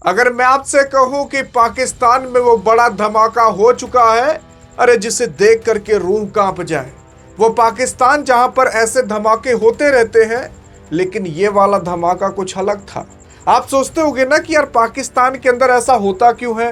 अगर मैं आपसे कहूं कि पाकिस्तान में वो बड़ा धमाका हो चुका है, अरे जिसे देख करके रूह कांप जाए। वो पाकिस्तान जहां पर ऐसे धमाके होते रहते हैं, लेकिन ये वाला धमाका कुछ अलग था। आप सोचते होंगे ना कि यार पाकिस्तान के अंदर ऐसा होता क्यों है,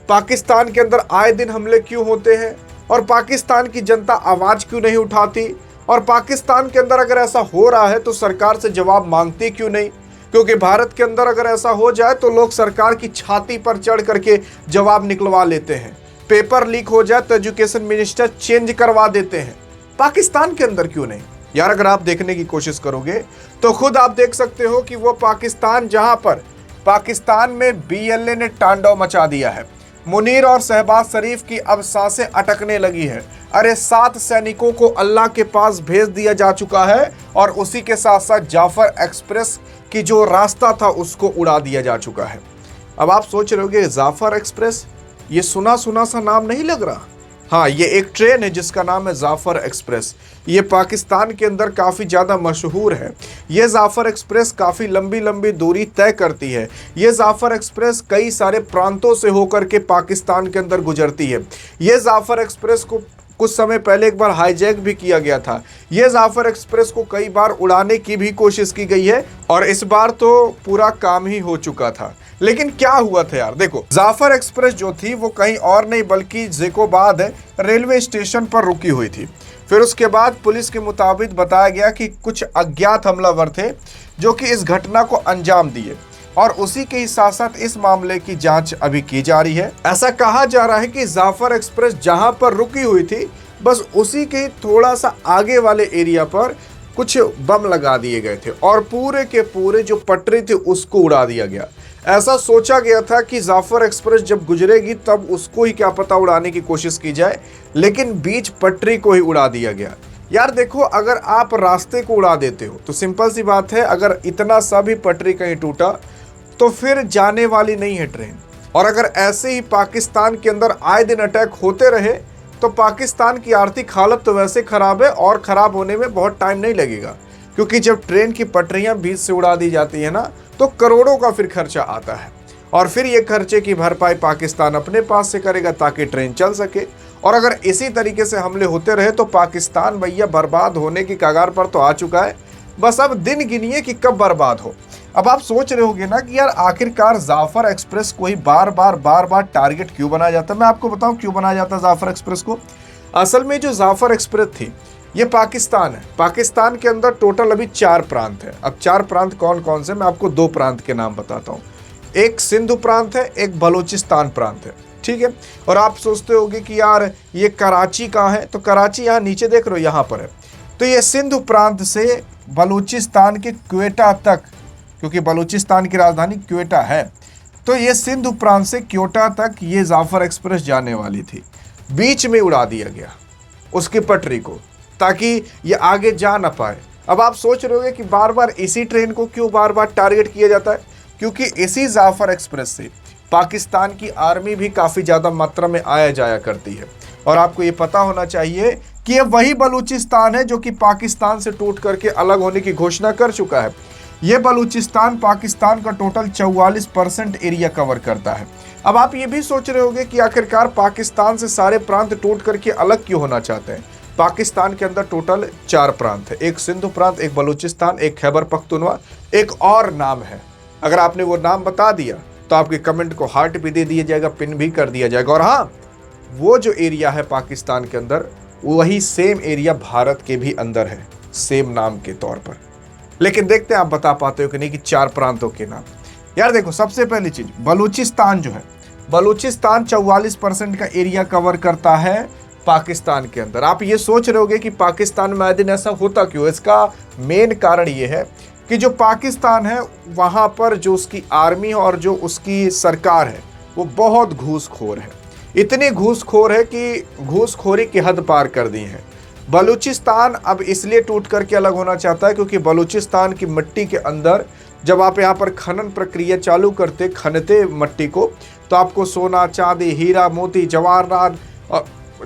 पाकिस्तान के अंदर आए दिन हमले क्यों होते हैं, और पाकिस्तान की जनता आवाज क्यों नहीं उठाती, और पाकिस्तान के अंदर अगर ऐसा हो रहा है तो सरकार से जवाब मांगती क्यों नहीं। क्योंकि भारत के अंदर अगर ऐसा हो जाए तो लोग सरकार की छाती पर चढ़ करके जवाब निकलवा लेते हैं। पेपर लीक हो जाए तो एजुकेशन मिनिस्टर चेंज करवा देते हैं। पाकिस्तान के अंदर क्यों नहीं यार? अगर आप देखने की कोशिश करोगे तो खुद आप देख सकते हो कि वो पाकिस्तान जहां पर पाकिस्तान में बीएलए ने तांडव मचा दिया है। मुनीर और शहबाज शरीफ की अब सांसें अटकने लगी है। अरे 7 सैनिकों को अल्लाह के पास भेज दिया जा चुका है, और उसी के साथ साथ जाफर एक्सप्रेस की जो रास्ता था उसको उड़ा दिया जा चुका है। अब आप सोच रहे होगे जाफर एक्सप्रेस, ये सुना सुना सा नाम नहीं लग रहा? हाँ, ये एक ट्रेन है जिसका नाम है जाफर एक्सप्रेस। ये पाकिस्तान के अंदर काफ़ी ज़्यादा मशहूर है। ये जाफर एक्सप्रेस काफ़ी लंबी लंबी दूरी तय करती है। ये जाफर एक्सप्रेस कई सारे प्रांतों से होकर के पाकिस्तान के अंदर गुजरती है। ये जाफर एक्सप्रेस को कुछ समय पहले एक बार हाईजैक भी किया गया था। ये जाफर एक्सप्रेस को कई बार उड़ाने की भी कोशिश की गई है, और इस बार तो पूरा काम ही हो चुका था। लेकिन क्या हुआ था यार? देखो, जाफर एक्सप्रेस जो थी वो कहीं और नहीं बल्कि ज़ेकोबाद रेलवे स्टेशन पर रुकी हुई थी। फिर उसके बाद पुलिस के मुताबिक बताया गया कि कुछ अज्ञात हमलावर थे जो कि इस घटना को अंजाम दिए, और उसी के ही साथ साथ इस मामले की जांच अभी की जा रही है। ऐसा कहा जा रहा है कि जाफर एक्सप्रेस जहां पर रुकी हुई थी, बस उसी के थोड़ा सा आगे वाले एरिया पर कुछ बम लगा दिए गए थे, और पूरे के पूरे जो पटरी थी उसको उड़ा दिया गया। ऐसा सोचा गया था कि जाफर एक्सप्रेस जब गुजरेगी तब उसको ही क्या पता उड़ाने की कोशिश की जाए, लेकिन बीच पटरी को ही उड़ा दिया गया। यार देखो, अगर आप रास्ते को उड़ा देते हो तो सिंपल सी बात है, अगर इतना सा भी पटरी कहीं टूटा तो फिर जाने वाली नहीं है ट्रेन। और अगर ऐसे ही पाकिस्तान के अंदर आए दिन अटैक होते रहे तो पाकिस्तान की आर्थिक हालत तो वैसे खराब है, और ख़राब होने में बहुत टाइम नहीं लगेगा। क्योंकि जब ट्रेन की पटरियां बीच से उड़ा दी जाती है ना, तो करोड़ों का फिर खर्चा आता है, और फिर ये खर्चे की भरपाई पाकिस्तान अपने पास से करेगा ताकि ट्रेन चल सके। और अगर इसी तरीके से हमले होते रहे तो पाकिस्तान भैया बर्बाद होने की कगार पर तो आ चुका है। बस अब दिन गिनिए कि कब बर्बाद हो। अब आप सोच रहे होगे ना कि यार आखिरकार जाफर एक्सप्रेस को ही बार बार टारगेट क्यों बनाया जाता है। मैं आपको बताऊं क्यों बनाया जाता है जाफर एक्सप्रेस को। असल में जो जाफर एक्सप्रेस थी ये पाकिस्तान है। पाकिस्तान के अंदर टोटल अभी 4 प्रांत है। अब 4 प्रांत कौन कौन से, मैं आपको 2 प्रांत के नाम बताता हूँ। एक सिंधु प्रांत है, एक बलूचिस्तान प्रांत है, ठीक है। और आप सोचते होगे कि यार ये कराची कहाँ है, तो कराची यहाँ नीचे देख रहे हो, यहाँ पर है। तो ये सिंधु प्रांत से बलूचिस्तान के क्वेटा तक, क्योंकि बलूचिस्तान की राजधानी क्वेटा है, तो ये सिंधु प्रांत से क्वेटा तक ये जाफर एक्सप्रेस जाने वाली थी। बीच में उड़ा दिया गया उसकी पटरी को, ताकि ये आगे जा ना पाए। अब आप सोच रहे होंगे कि बार बार इसी ट्रेन को क्यों बार बार टारगेट किया जाता है, क्योंकि इसी जाफर एक्सप्रेस से पाकिस्तान की आर्मी भी काफ़ी ज़्यादा मात्रा में आया जाया करती है। और आपको ये पता होना चाहिए कि ये वही बलूचिस्तान है जो कि पाकिस्तान से टूट करके अलग होने की घोषणा कर चुका है। ये बलूचिस्तान पाकिस्तान का टोटल 44% एरिया कवर करता है। अब आप ये भी सोच रहे होंगे कि आखिरकार पाकिस्तान से सारे प्रांत टूट करके अलग क्यों होना चाहते हैं। पाकिस्तान के अंदर टोटल 4 प्रांत है, एक सिंधु प्रांत, एक बलूचिस्तान, एक खैबर पख्तूनवा, एक और नाम है। अगर आपने वो नाम बता दिया तो आपके कमेंट को हार्ट भी दे दिया जाएगा, पिन भी कर दिया जाएगा। और हाँ, वो जो एरिया है पाकिस्तान के अंदर, वही सेम एरिया भारत के भी अंदर है, सेम नाम के तौर पर। लेकिन देखते हैं आप बता पाते हो कि नहीं कि 4 प्रांतों के नाम। यार देखो, सबसे पहली चीज, बलूचिस्तान जो है, बलूचिस्तान 44% का एरिया कवर करता है पाकिस्तान के अंदर। आप ये सोच रहे होगे कि पाकिस्तान में आए दिन ऐसा होता क्यों। इसका मेन कारण ये है कि जो पाकिस्तान है वहाँ पर जो उसकी आर्मी और जो उसकी सरकार है वो बहुत घूसखोर है। इतनी घूसखोर है कि घूसखोरी की हद पार कर दी है। बलूचिस्तान अब इसलिए टूट करके अलग होना चाहता है क्योंकि बलूचिस्तान की मिट्टी के अंदर जब आप यहाँ पर खनन प्रक्रिया चालू करते, खनते मट्टी को, तो आपको सोना, चांदी, हीरा, मोती,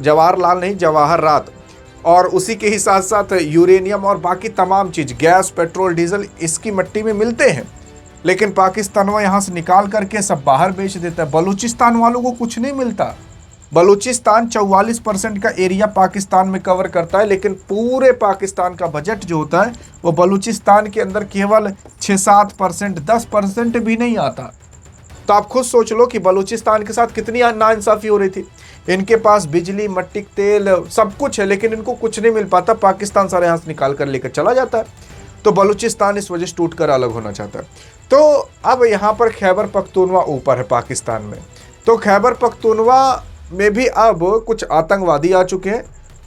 जवाहरात और उसी के ही साथ साथ यूरेनियम और बाकी तमाम चीज़, गैस, पेट्रोल, डीजल इसकी मिट्टी में मिलते हैं। लेकिन पाकिस्तान वो यहाँ से निकाल करके सब बाहर बेच देता है। बलूचिस्तान वालों को कुछ नहीं मिलता। बलूचिस्तान 44% का एरिया पाकिस्तान में कवर करता है, लेकिन पूरे पाकिस्तान का बजट जो होता है वो बलूचिस्तान के अंदर केवल 6-7%, 10% भी नहीं आता। तो आप खुद सोच लो कि बलूचिस्तान के साथ कितनी नाइंसाफ़ी हो रही थी। इनके पास बिजली, मट्टी, तेल सब कुछ है, लेकिन इनको कुछ नहीं मिल पाता। पाकिस्तान सारे यहाँ से निकाल कर लेकर चला जाता है। तो बलूचिस्तान इस वजह से टूट कर अलग होना चाहता है। तो अब यहाँ पर खैबर पख्तूनवा ऊपर है पाकिस्तान में। तो खैबर पख्तूनवा में भी अब कुछ आतंकवादी आ चुके हैं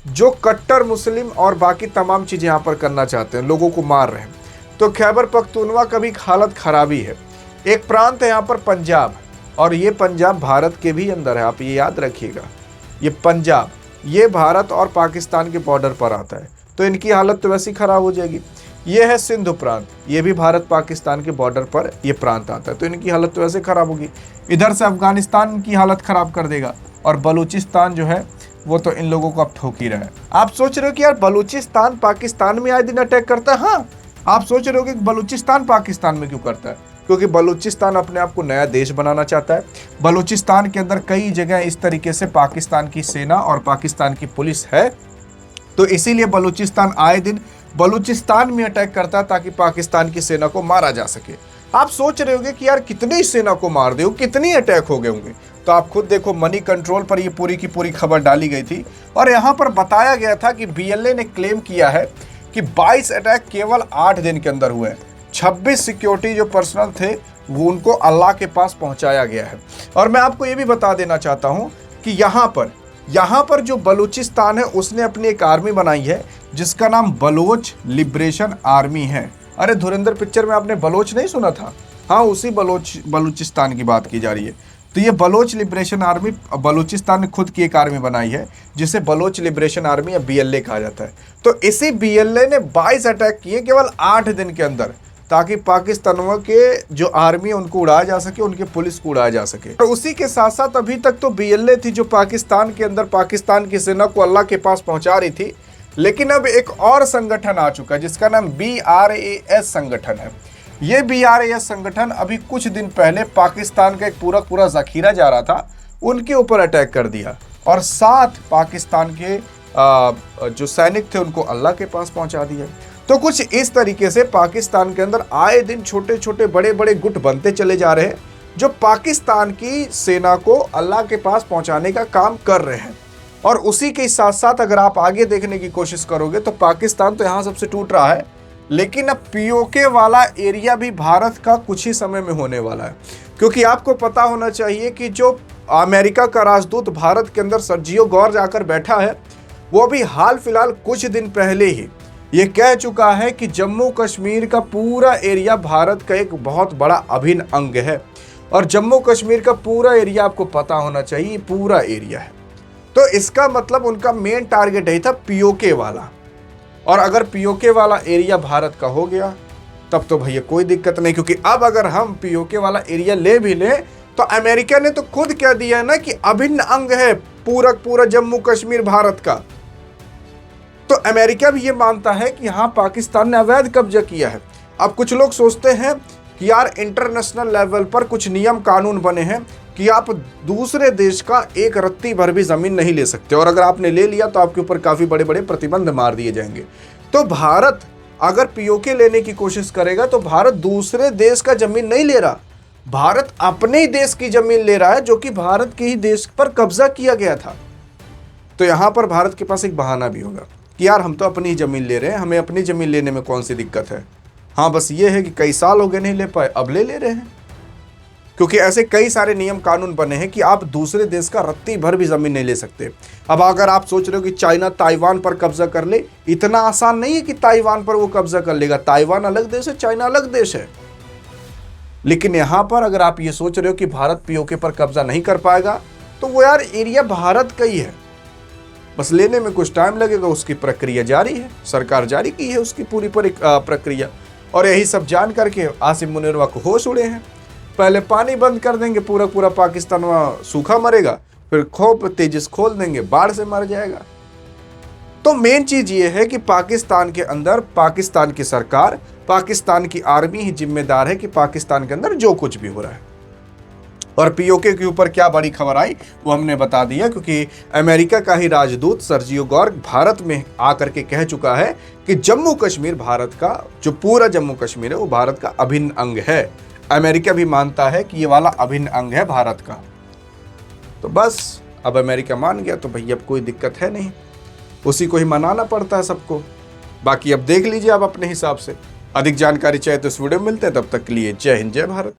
जो कट्टर मुस्लिम और बाकी तमाम चीज़ें यहाँ पर करना चाहते हैं, लोगों को मार रहे हैं। तो खैबर पख्तूनवा का भी हालत खराबी है। एक प्रांत है यहाँ पर पंजाब, और ये पंजाब भारत के भी अंदर है, आप ये याद रखिएगा। ये पंजाब, ये भारत और पाकिस्तान के बॉर्डर पर आता है, तो इनकी हालत तो वैसी ख़राब हो जाएगी। ये है सिंधु प्रांत, ये भी भारत पाकिस्तान के बॉर्डर पर ये प्रांत आता है, तो इनकी हालत तो वैसे ख़राब होगी। इधर से अफगानिस्तान की हालत ख़राब कर देगा, और बलूचिस्तान जो है वो तो इन लोगों को अब ठोक ही रहा है। आप सोच रहे हो कि यार बलूचिस्तान पाकिस्तान में आए दिन अटैक करता है। हाँ, आप सोच रहे हो कि बलूचिस्तान पाकिस्तान में क्यों करता है, क्योंकि बलूचिस्तान अपने आप को नया देश बनाना चाहता है। बलूचिस्तान के अंदर कई जगह इस तरीके से पाकिस्तान की सेना और पाकिस्तान की पुलिस है, तो इसीलिए बलूचिस्तान आए दिन बलूचिस्तान में अटैक करता है ताकि पाकिस्तान की सेना को मारा जा सके। आप सोच रहे होंगे कि यार कितनी सेना को मार दे, कितनी अटैक हो गए होंगे। तो आप खुद देखो, मनी कंट्रोल पर ये पूरी की पूरी खबर डाली गई थी, और यहाँ पर बताया गया था कि बीएलए ने क्लेम किया है कि 22 अटैक केवल 8 दिन के अंदर हुए हैं। 26 सिक्योरिटी जो पर्सनल थे वो उनको अल्लाह के पास पहुंचाया गया है। और मैं आपको ये भी बता देना चाहता हूं कि यहाँ पर जो बलूचिस्तान है उसने अपनी एक आर्मी बनाई है जिसका नाम बलोच लिबरेशन आर्मी है। अरे धुरंधर पिक्चर में आपने बलोच नहीं सुना था? हाँ, उसी बलूचिस्तान की बात की जा रही है। तो ये बलोच लिबरेशन आर्मी बलूचिस्तान ने खुद की एक आर्मी बनाई है जिसे बलोच लिबरेशन आर्मी या बीएलए कहा जाता है। तो इसी बीएलए ने 22 अटैक किए केवल 8 दिन के अंदर, ताकि पाकिस्तानियों के जो आर्मी है उनको उड़ाया जा सके, उनके पुलिस को उड़ाया जा सके। और उसी के साथ साथ अभी तक तो बीएलए थी जो पाकिस्तान के अंदर पाकिस्तान की सेना को अल्लाह के पास पहुंचा रही थी, लेकिन अब एक और संगठन आ चुका है जिसका नाम BRAS संगठन है। ये BRAS संगठन अभी कुछ दिन पहले पाकिस्तान का एक पूरा जखीरा जा रहा था उनके ऊपर अटैक कर दिया, और 7 पाकिस्तान के जो सैनिक थे उनको अल्लाह के पास पहुंचा दिया। तो कुछ इस तरीके से पाकिस्तान के अंदर आए दिन छोटे छोटे बड़े बड़े गुट बनते चले जा रहे हैं जो पाकिस्तान की सेना को अल्लाह के पास पहुंचाने का काम कर रहे हैं। और उसी के साथ साथ अगर आप आगे देखने की कोशिश करोगे तो पाकिस्तान तो यहाँ सबसे टूट रहा है, लेकिन अब POK वाला एरिया भी भारत का कुछ ही समय में होने वाला है। क्योंकि आपको पता होना चाहिए कि जो अमेरिका का राजदूत भारत के अंदर सर्जियो गौर जाकर बैठा है, वो भी हाल फिलहाल कुछ दिन पहले ही ये कह चुका है कि जम्मू कश्मीर का पूरा एरिया भारत का एक बहुत बड़ा अभिन्न अंग है। और जम्मू कश्मीर का पूरा एरिया आपको पता होना चाहिए, पूरा एरिया है। तो इसका मतलब उनका मेन टारगेट यही था POK वाला। और अगर POK वाला एरिया भारत का हो गया तब तो भैया कोई दिक्कत नहीं, क्योंकि अब अगर हम POK वाला एरिया ले भी लें तो अमेरिका ने तो खुद कह दिया है ना कि अभिन्न अंग है पूरा जम्मू कश्मीर भारत का। तो अमेरिका भी ये मानता है कि हाँ, पाकिस्तान ने अवैध कब्जा किया है। अब कुछ लोग सोचते हैं कि यार इंटरनेशनल लेवल पर कुछ नियम कानून बने हैं कि आप दूसरे देश का एक रत्ती भर भी ज़मीन नहीं ले सकते, और अगर आपने ले लिया तो आपके ऊपर काफ़ी बड़े बड़े प्रतिबंध मार दिए जाएंगे। तो भारत अगर POK लेने की कोशिश करेगा तो भारत दूसरे देश का ज़मीन नहीं ले रहा, भारत अपने ही देश की ज़मीन ले रहा है जो कि भारत के ही देश पर कब्जा किया गया था। तो यहाँ पर भारत के पास एक बहाना भी होगा कि यार हम तो अपनी ही ज़मीन ले रहे हैं, हमें अपनी ज़मीन लेने में कौन सी दिक्कत है। हाँ, बस ये है कि कई साल हो गए नहीं ले पाए, अब ले रहे हैं। क्योंकि ऐसे कई सारे नियम कानून बने हैं कि आप दूसरे देश का रत्ती भर भी ज़मीन नहीं ले सकते। अब अगर आप सोच रहे हो कि चाइना ताइवान पर कब्जा कर ले, इतना आसान नहीं है कि ताइवान पर वो कब्जा कर लेगा। ताइवान अलग देश है, चाइना अलग देश है। लेकिन यहाँ पर अगर आप ये सोच रहे हो कि भारत POK पर कब्जा नहीं कर पाएगा, तो वो यार एरिया भारत का ही है, बस लेने में कुछ टाइम लगेगा। उसकी प्रक्रिया जारी है, सरकार जारी की है उसकी पूरी प्रक्रिया। और यही सब जान करके आसिम मुनीरवा को होश उड़े हैं। पहले पानी बंद कर देंगे, पूरा पाकिस्तान वहाँ सूखा मरेगा, फिर खूब तेजिस खोल देंगे, बाढ़ से मर जाएगा। तो मेन चीज ये है कि पाकिस्तान के अंदर पाकिस्तान की सरकार, पाकिस्तान की आर्मी ही जिम्मेदार है कि पाकिस्तान के अंदर जो कुछ भी हो रहा है। और पीओके के ऊपर क्या बड़ी खबर आई वो हमने बता दिया, क्योंकि अमेरिका का ही राजदूत सर्जियो गॉर्ग भारत में आकर के कह चुका है कि जम्मू कश्मीर भारत का, जो पूरा जम्मू कश्मीर है वो भारत का अभिन्न अंग है। अमेरिका भी मानता है कि ये वाला अभिन्न अंग है भारत का। तो बस अब अमेरिका मान गया तो भैया अब कोई दिक्कत है नहीं, उसी को ही मनाना पड़ता है सबको। बाकी अब देख लीजिए आप अपने हिसाब से। अधिक जानकारी चाहे तो इस वीडियो में मिलते हैं, तब तक के लिए जय हिंद जय भारत।